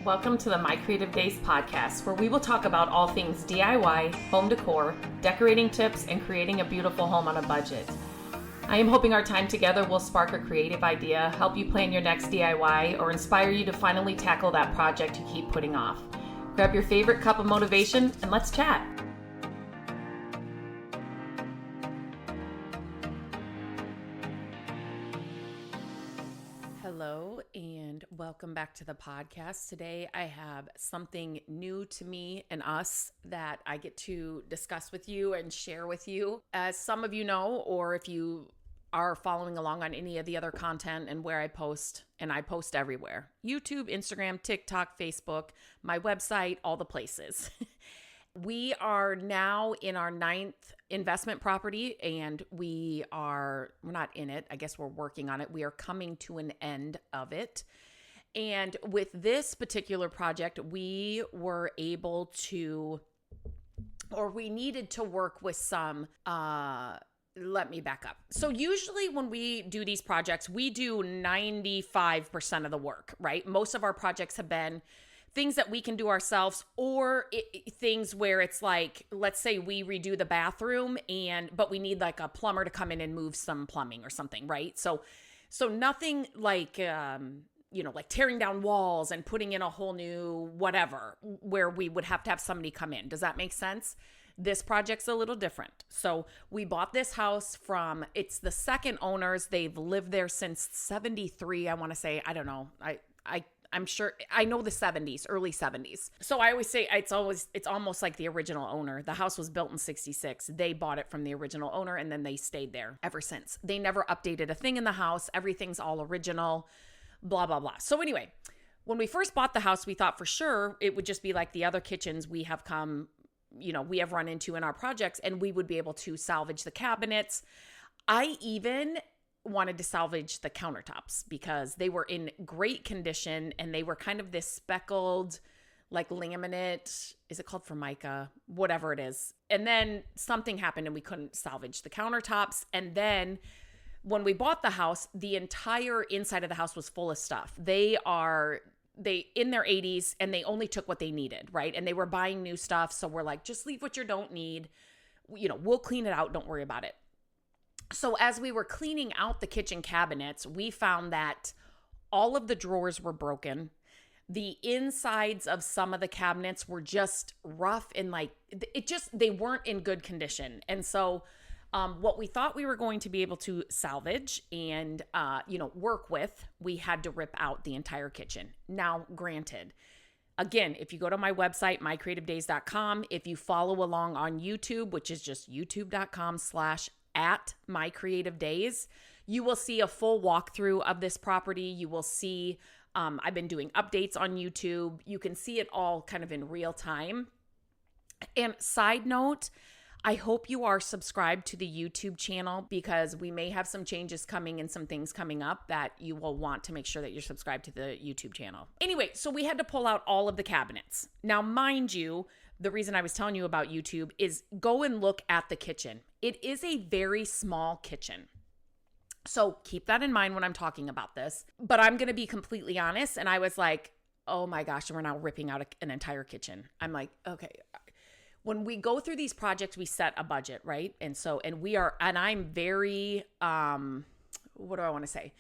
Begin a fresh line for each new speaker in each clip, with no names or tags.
Welcome to the My Creative Days podcast, where we will talk about all things DIY, home decor, decorating tips, and creating a beautiful home on a budget. I am hoping our time together will spark a creative idea, help you plan your next DIY, or inspire you to finally tackle that project you keep putting off. Grab your favorite cup of motivation and let's chat. Hello and welcome back to the podcast. Today I have something new to me and us that I get to discuss with you and share with you. As some of you know, or if you are following along on any of the other content and where I post, and I post everywhere: YouTube, Instagram, TikTok, Facebook, my website, all the places. We are now in our 9th investment property, and we're not in it. I guess we're working on it. We are coming to an end of it. And with this particular project, we were able to, or we needed to work with some, let me back up. So usually when we do these projects, we do 95% of the work, right? Most of our projects have been things that we can do ourselves, or things where it's like, let's say we redo the bathroom but we need like a plumber to come in and move some plumbing or something, right? So nothing like, like tearing down walls and putting in a whole new whatever, where we would have to have somebody come in. Does that make sense? This project's a little different. So we bought this house it's the second owners. They've lived there since 73, I want to say. I don't know. I'm sure, I know the 70s, early 70s. So I always say it's almost like the original owner. The house was built in 66. They bought it from the original owner, and then they stayed there ever since. They never updated a thing in the house. Everything's all original, blah, blah, blah. So anyway, when we first bought the house, we thought for sure it would just be like the other kitchens we have run into in our projects, and we would be able to salvage the cabinets. I even wanted to salvage the countertops because they were in great condition, and they were kind of this speckled, like laminate. Is it called Formica? Whatever it is. And then something happened and we couldn't salvage the countertops. And then when we bought the house, the entire inside of the house was full of stuff. They in their 80s, and they only took what they needed, right? And they were buying new stuff. So we're like, just leave what you don't need. We'll clean it out. Don't worry about it. So as we were cleaning out the kitchen cabinets, we found that all of the drawers were broken. The insides of some of the cabinets were just rough, and they weren't in good condition. And so what we thought we were going to be able to salvage and, work with, we had to rip out the entire kitchen. Now, granted, again, if you go to my website, mycreativedays.com, if you follow along on YouTube, which is just youtube.com/@mycreativedays, you will see a full walkthrough of this property. You will see, I've been doing updates on YouTube. You can see it all kind of in real time. And side note, I hope you are subscribed to the YouTube channel, because we may have some changes coming and some things coming up that you will want to make sure that you're subscribed to the YouTube channel. Anyway, so we had to pull out all of the cabinets. Now, mind you, the reason I was telling you about YouTube is go and look at the kitchen. It is a very small kitchen. So keep that in mind when I'm talking about this. But I'm going to be completely honest. And I was like, oh my gosh, we're now ripping out an entire kitchen. I'm like, okay. When we go through these projects, we set a budget, right? And I'm very, what do I want to say?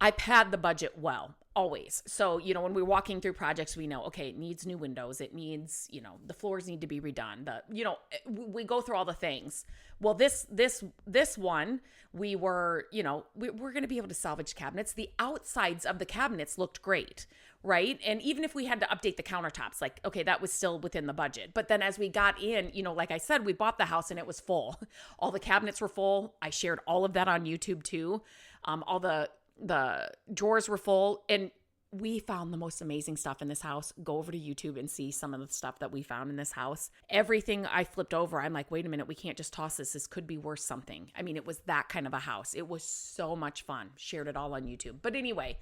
I pad the budget well, always. So, when we're walking through projects, we know, okay, it needs new windows. It needs, the floors need to be redone. We go through all the things. Well, this one, we're going to be able to salvage cabinets. The outsides of the cabinets looked great, right? And even if we had to update the countertops, like, okay, that was still within the budget. But then as we got in, like I said, we bought the house and it was full. All the cabinets were full. I shared all of that on YouTube too. All the drawers were full, and we found the most amazing stuff in this house. Go over to YouTube and see some of the stuff that we found in this house. Everything I flipped over, I'm like, wait a minute, we can't just toss this. This could be worth something. I mean, it was that kind of a house. It was so much fun. Shared it all on YouTube. But anyway,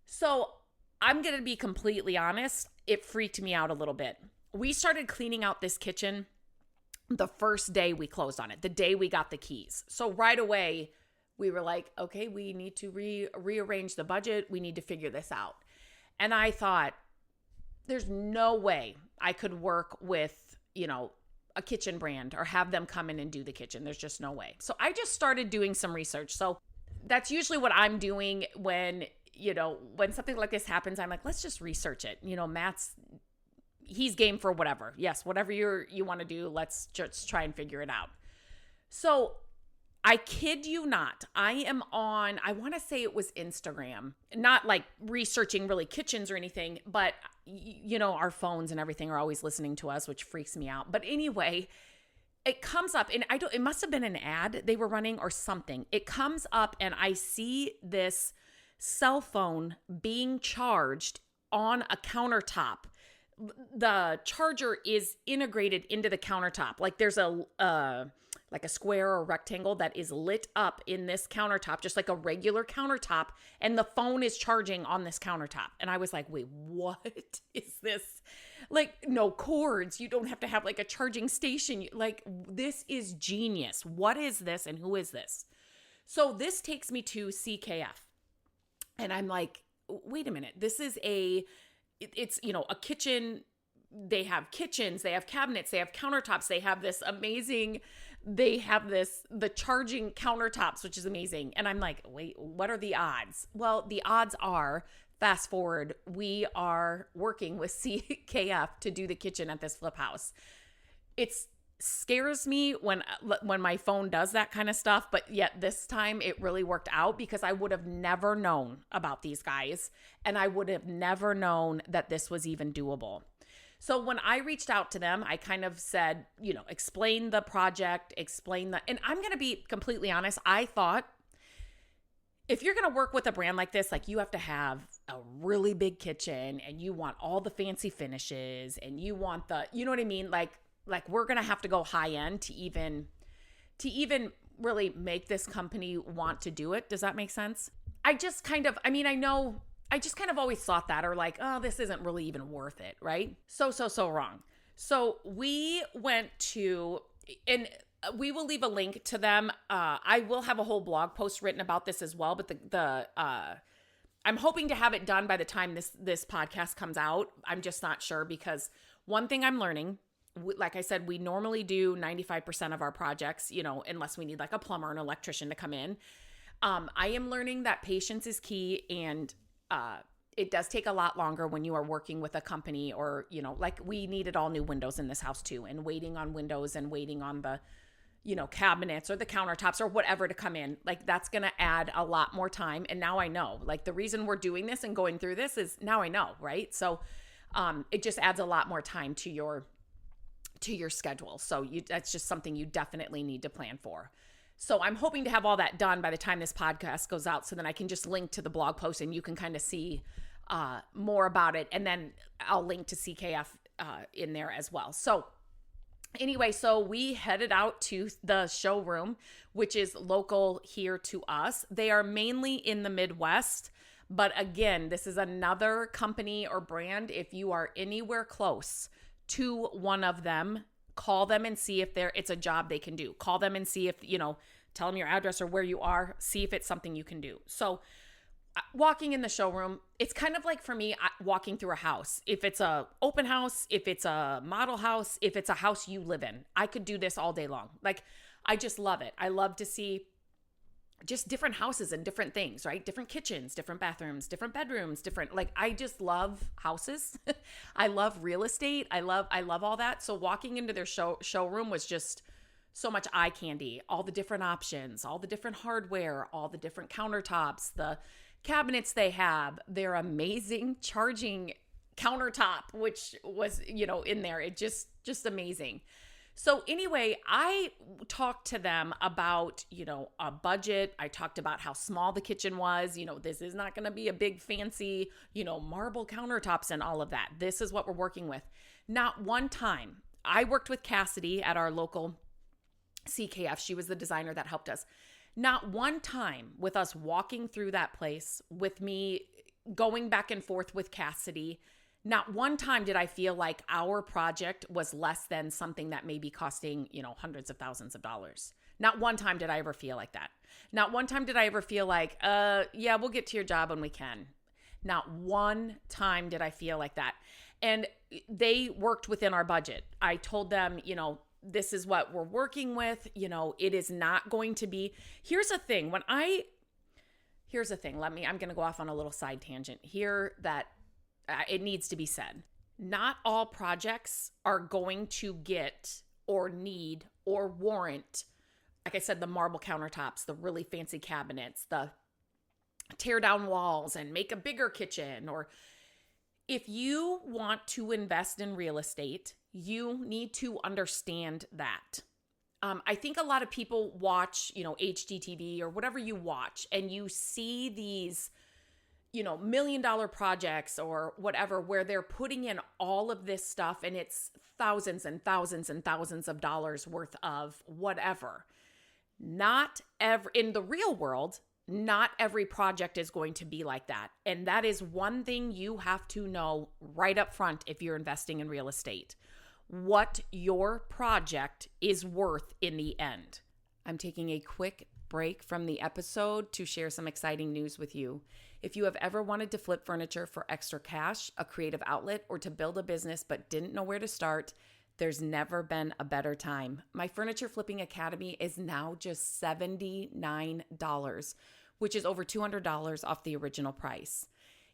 so I'm going to be completely honest. It freaked me out a little bit. We started cleaning out this kitchen the first day we closed on it, the day we got the keys. So right away, we were like, okay, we need to rearrange the budget. We need to figure this out. And I thought, there's no way I could work with, a kitchen brand or have them come in and do the kitchen. There's just no way. So I just started doing some research. So that's usually what I'm doing when something like this happens. I'm like, let's just research it. He's game for whatever. Yes, whatever you want to do, let's just try and figure it out. So I kid you not, I am on, I want to say it was Instagram, not like researching really kitchens or anything, but our phones and everything are always listening to us, which freaks me out. But anyway, it comes up and it must have been an ad they were running or something. It comes up and I see this cell phone being charged on a countertop. The charger is integrated into the countertop. Like there's like a square or rectangle that is lit up in this countertop, just like a regular countertop, and the phone is charging on this countertop. And I was like, wait, what is this? Like, no cords. You don't have to have like a charging station. Like, this is genius. What is this and who is this? So this takes me to CKF. And I'm like, wait a minute. This is it's a kitchen. They have kitchens, they have cabinets, they have countertops, they have the charging countertops, which is amazing. And I'm like, wait, what are the odds? Well, the odds are, fast forward, we are working with CKF to do the kitchen at this flip house. It scares me when my phone does that kind of stuff, but yet this time it really worked out because I would have never known about these guys and I would have never known that this was even doable. So when I reached out to them, I kind of said, explain the project, and I'm going to be completely honest. I thought if you're going to work with a brand like this, like you have to have a really big kitchen and you want all the fancy finishes and you want you know what I mean? Like we're going to have to go high end to even really make this company want to do it. Does that make sense? I just kind of always thought that, or like, oh, this isn't really even worth it, right? So wrong. So we went to, and we will leave a link to them. I will have a whole blog post written about this as well, but I'm hoping to have it done by the time this podcast comes out. I'm just not sure because one thing I'm learning, like I said, we normally do 95% of our projects, unless we need like a plumber or an electrician to come in. I am learning that patience is key, and it does take a lot longer when you are working with a company or, like we needed all new windows in this house too, and waiting on windows and waiting on the, cabinets or the countertops or whatever to come in. Like that's going to add a lot more time. And now I know, like the reason we're doing this and going through this is now I know, right? So it just adds a lot more time to your schedule. So that's just something you definitely need to plan for. So I'm hoping to have all that done by the time this podcast goes out so then I can just link to the blog post and you can kind of see more about it. And then I'll link to CKF in there as well. So anyway, so we headed out to the showroom, which is local here to us. They are mainly in the Midwest. But again, this is another company or brand. If you are anywhere close to one of them, call them and see if it's a job they can do. Call them and see if, tell them your address or where you are, see if it's something you can do. So walking in the showroom, it's kind of like for me, walking through a house. If it's a open house, if it's a model house, if it's a house you live in, I could do this all day long. Like, I just love it. I love to see just different houses and different things, right? Different kitchens, different bathrooms, different bedrooms, I just love houses. I love real estate. I love all that. So walking into their showroom was just so much eye candy, all the different options, all the different hardware, all the different countertops, the cabinets they have, their amazing charging countertop, which was, in there. It just amazing. So anyway, I talked to them about, a budget. I talked about how small the kitchen was. This is not going to be a big fancy, marble countertops and all of that. This is what we're working with. Not one time. I worked with Cassidy at our local CKF. She was the designer that helped us. Not one time with us walking through that place, with me going back and forth with Cassidy, not one time did I feel like our project was less than something that may be costing, hundreds of thousands of dollars. Not one time did I ever feel like that. Not one time did I ever feel like, yeah, we'll get to your job when we can. Not one time did I feel like that. And they worked within our budget. I told them, this is what we're working with. It is not going to be. Here's the thing. I'm going to go off on a little side tangent here that it needs to be said. Not all projects are going to get or need or warrant, like I said, the marble countertops, the really fancy cabinets, the tear down walls and make a bigger kitchen. Or if you want to invest in real estate, you need to understand that. I think a lot of people watch, HGTV or whatever you watch, and you see these, $1 million projects or whatever, where they're putting in all of this stuff and it's thousands and thousands and thousands of dollars worth of whatever. In the real world, not every project is going to be like that. And that is one thing you have to know right up front if you're investing in real estate. What your project is worth in the end. I'm taking a quick break from the episode to share some exciting news with you. If you have ever wanted to flip furniture for extra cash, a creative outlet, or to build a business but didn't know where to start, there's never been a better time. My Furniture Flipping Academy is now just $79, which is over $200 off the original price.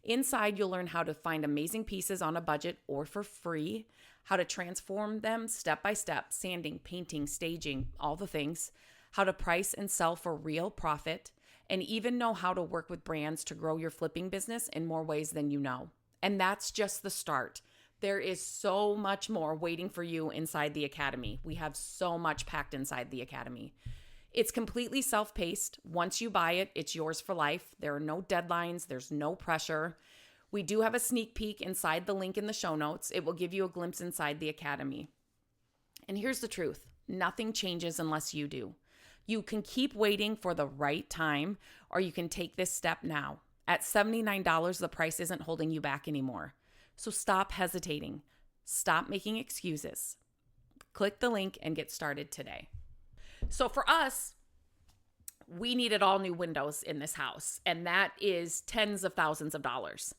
Inside, you'll learn how to find amazing pieces on a budget or for free, how to transform them step by step, sanding, painting, staging, all the things, how to price and sell for real profit, and even know how to work with brands to grow your flipping business in more ways than you know. And that's just the start. There is so much more waiting for you inside the Academy. We have so much packed inside the Academy. It's completely self-paced. Once you buy it, it's yours for life. There are no deadlines. There's no pressure. We do have a sneak peek inside the link in the show notes. It will give you a glimpse inside the Academy. And here's the truth. Nothing changes unless you do. You can keep waiting for the right time, or you can take this step now. At $79, the price isn't holding you back anymore. So stop hesitating. Stop making excuses. Click the link and get started today. So for us, we needed all new windows in this house, and that is tens of thousands of dollars.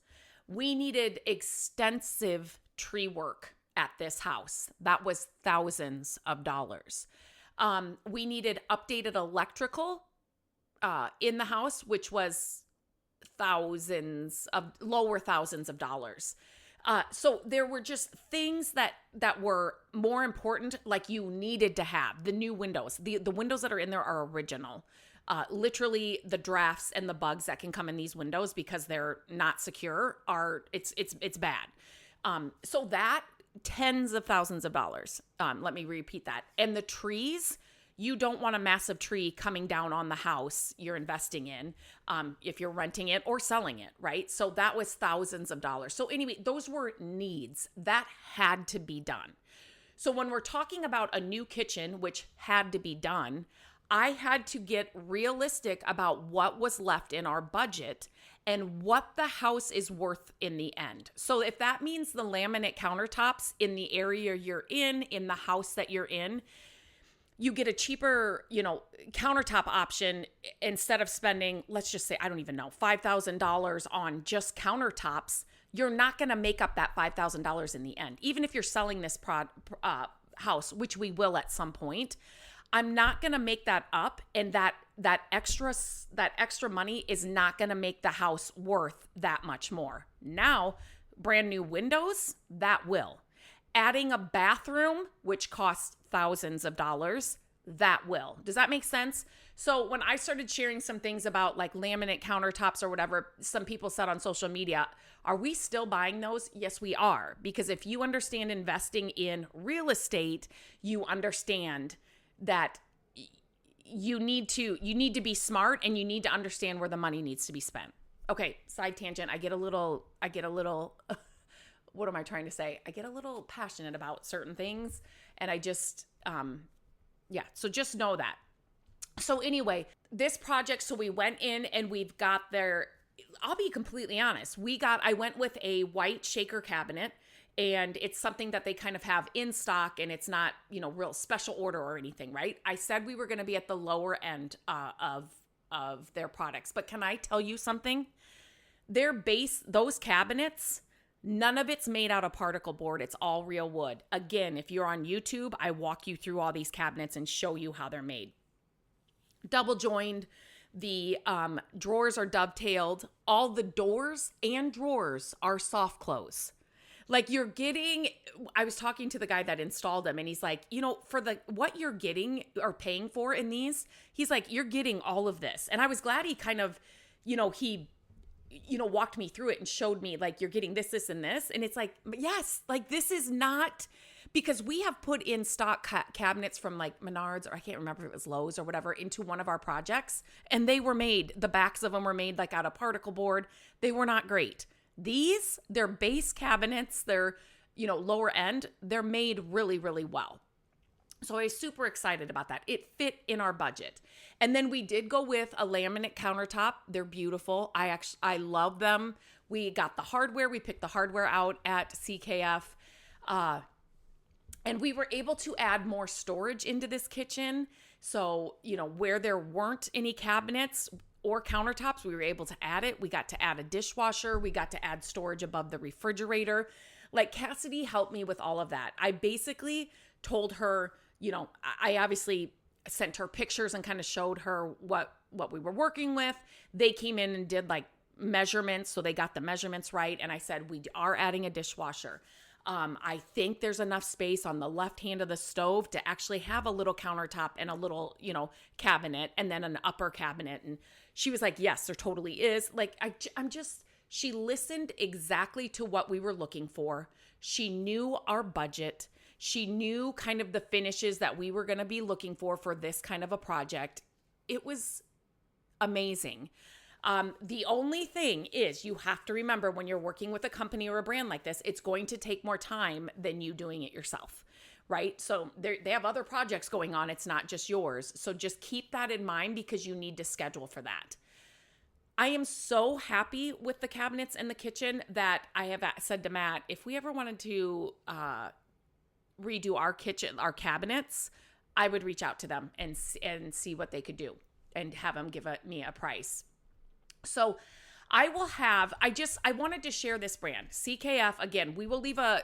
We needed extensive tree work at this house. That was thousands of dollars. We needed updated electrical in the house, which was lower thousands of dollars. So there were just things that were more important, like you needed to have. The new windows, the windows that are in there are original. Literally the drafts and the bugs that can come in these windows because they're not secure it's bad. So that tens of thousands of dollars. Let me repeat that. And the trees, you don't want a massive tree coming down on the house you're investing in if you're renting it or selling it, right? So that was thousands of dollars. So anyway, those were needs that had to be done. So when we're talking about a new kitchen, which had to be done, I had to get realistic about what was left in our budget and what the house is worth in the end. So if that means the laminate countertops in the area you're in the house that you're in, you get a cheaper, countertop option instead of spending, let's just say, I don't even know, $5,000 on just countertops. You're not going to make up that $5,000 in the end. Even if you're selling this house, which we will at some point, I'm not going to make that up, and that extra money is not going to make the house worth that much more. Now, brand new windows, that will. Adding a bathroom, which costs thousands of dollars, that will. Does that make sense? So when I started sharing some things about like laminate countertops or whatever, some people said on social media, are we still buying those? Yes, we are. Because if you understand investing in real estate, you understand that you need to be smart, and you need to understand where the money needs to be spent. Okay, side tangent. I get a little what am I trying to say? I get a little passionate about certain things, and I just so just know that. So anyway, this project, so we went in and we've got there, I'll be completely honest. I went with a white shaker cabinet, and it's something that they kind of have in stock, and it's not, real special order or anything, right? I said we were going to be at the lower end of their products, but can I tell you something? Their base, those cabinets, none of it's made out of particle board. It's all real wood. Again, if you're on YouTube, I walk you through all these cabinets and show you how they're made. Double joined. The drawers are dovetailed. All the doors and drawers are soft close. Like you're getting, I was talking to the guy that installed them and he's like, for what you're getting or paying for in these, he's like, you're getting all of this. And I was glad he kind of, he walked me through it and showed me like, you're getting this, this, and this. And it's like, yes, like this is not, because we have put in stock cabinets from like Menards, or I can't remember if it was Lowe's or whatever, into one of our projects. And they were made, the backs of them were made like out of particle board. They were not great. These, they're base cabinets, they're, lower end, they're made really, really well. So I was super excited about that. It fit in our budget. And then we did go with a laminate countertop. They're beautiful. I love them. We got the hardware. We picked the hardware out at CKF. And we were able to add more storage into this kitchen. So, where there weren't any cabinets or countertops, we were able to add it. We got to add a dishwasher. We got to add storage above the refrigerator. Like Cassidy helped me with all of that. I basically told her, I obviously sent her pictures and kind of showed her what we were working with. They came in and did like measurements. So they got the measurements right. And I said, we are adding a dishwasher. I think there's enough space on the left hand of the stove to actually have a little countertop and a little, cabinet and then an upper cabinet. And she was like, yes, there totally is. Like, she listened exactly to what we were looking for. She knew our budget. She knew kind of the finishes that we were going to be looking for this kind of a project. It was amazing. The only thing is you have to remember when you're working with a company or a brand like this, it's going to take more time than you doing it yourself, right? So they have other projects going on. It's not just yours. So just keep that in mind because you need to schedule for that. I am so happy with the cabinets in the kitchen that I have said to Matt, if we ever wanted to redo our kitchen, our cabinets, I would reach out to them and see what they could do and have them give me a price. So I wanted to share this brand, CKF. Again, we will leave a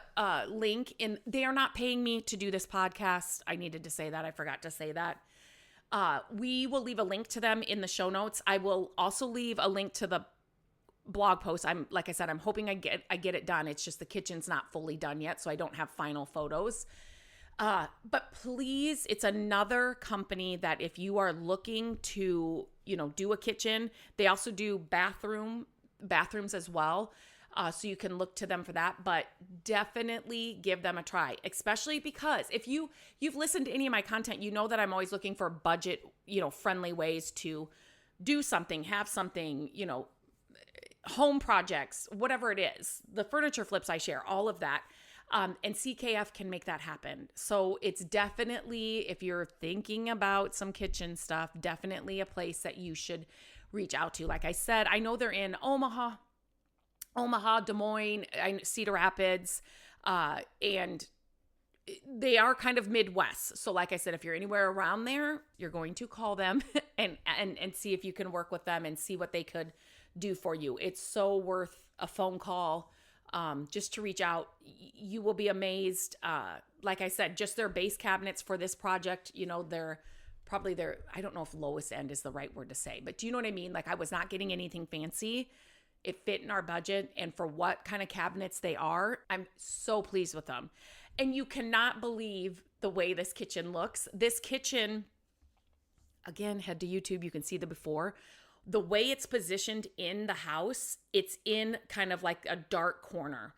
link in. They are not paying me to do this podcast. I needed to say that. I forgot to say that. We will leave a link to them in the show notes. I will also leave a link to the blog post. Like I said, I'm hoping I get it done. It's just the kitchen's not fully done yet, so I don't have final photos. But please, it's another company that if you are looking to, do a kitchen, they also do bathrooms as well. So you can look to them for that, but definitely give them a try, especially because if you've listened to any of my content, you know that I'm always looking for budget, friendly ways to do something, have something, home projects, whatever it is, the furniture flips I share, all of that. And CKF can make that happen. So it's definitely, if you're thinking about some kitchen stuff, definitely a place that you should reach out to. Like I said, I know they're in Omaha, Des Moines, Cedar Rapids, and they are kind of Midwest. So like I said, if you're anywhere around there, you're going to call them and see if you can work with them and see what they could do for you. It's so worth a phone call. Just to reach out. You will be amazed. Like I said, just their base cabinets for this project, they're probably I don't know if lowest end is the right word to say, but do you know what I mean? Like I was not getting anything fancy. It fit in our budget, and for what kind of cabinets they are, I'm so pleased with them. And you cannot believe the way this kitchen looks. This kitchen, again, head to YouTube, you can see the before. The way it's positioned in the house, it's in kind of like a dark corner,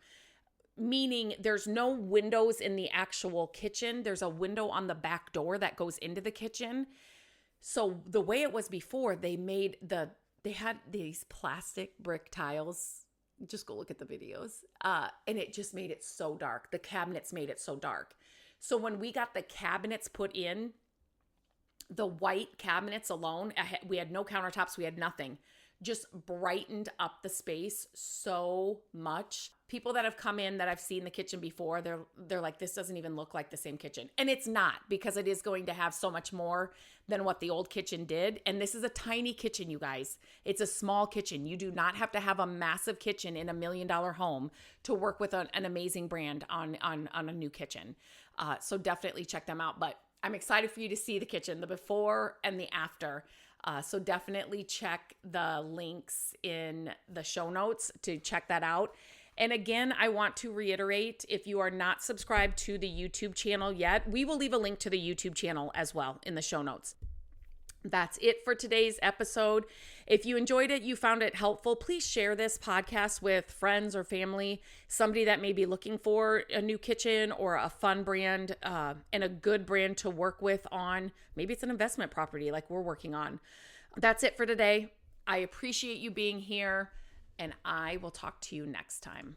meaning there's no windows in the actual kitchen. There's a window on the back door that goes into the kitchen. So the way it was before, they had these plastic brick tiles. Just go look at the videos. And it just made it so dark. The cabinets made it so dark. So when we got the cabinets put in, the white cabinets alone, we had no countertops, we had nothing, just brightened up the space so much. people that have come in that I've seen the kitchen before, they're like, this doesn't even look like the same kitchen. And it's not, because it is going to have so much more than what the old kitchen did. And this is a tiny kitchen, you guys. It's a small kitchen. You do not have to have a massive kitchen in $1 million home to work with an amazing brand on a new kitchen. So definitely check them out. But I'm excited for you to see the kitchen, the before and the after. So definitely check the links in the show notes to check that out. And again, I want to reiterate, if you are not subscribed to the YouTube channel yet, we will leave a link to the YouTube channel as well in the show notes. That's it for today's episode. If you enjoyed it, you found it helpful, please share this podcast with friends or family, somebody that may be looking for a new kitchen or a fun brand and a good brand to work with on. Maybe it's an investment property like we're working on. That's it for today. I appreciate you being here, and I will talk to you next time.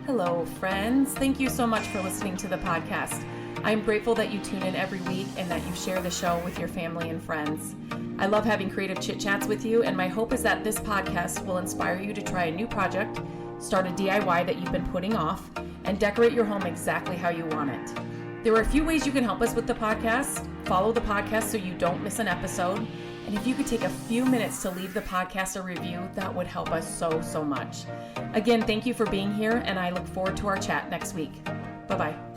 Hello, friends. Thank you so much for listening to the podcast. I'm grateful that you tune in every week and that you share the show with your family and friends. I love having creative chit chats with you, and my hope is that this podcast will inspire you to try a new project, start a DIY that you've been putting off, and decorate your home exactly how you want it. There are a few ways you can help us with the podcast. Follow the podcast so you don't miss an episode. And if you could take a few minutes to leave the podcast a review, that would help us so much. Again, thank you for being here, and I look forward to our chat next week. Bye-bye.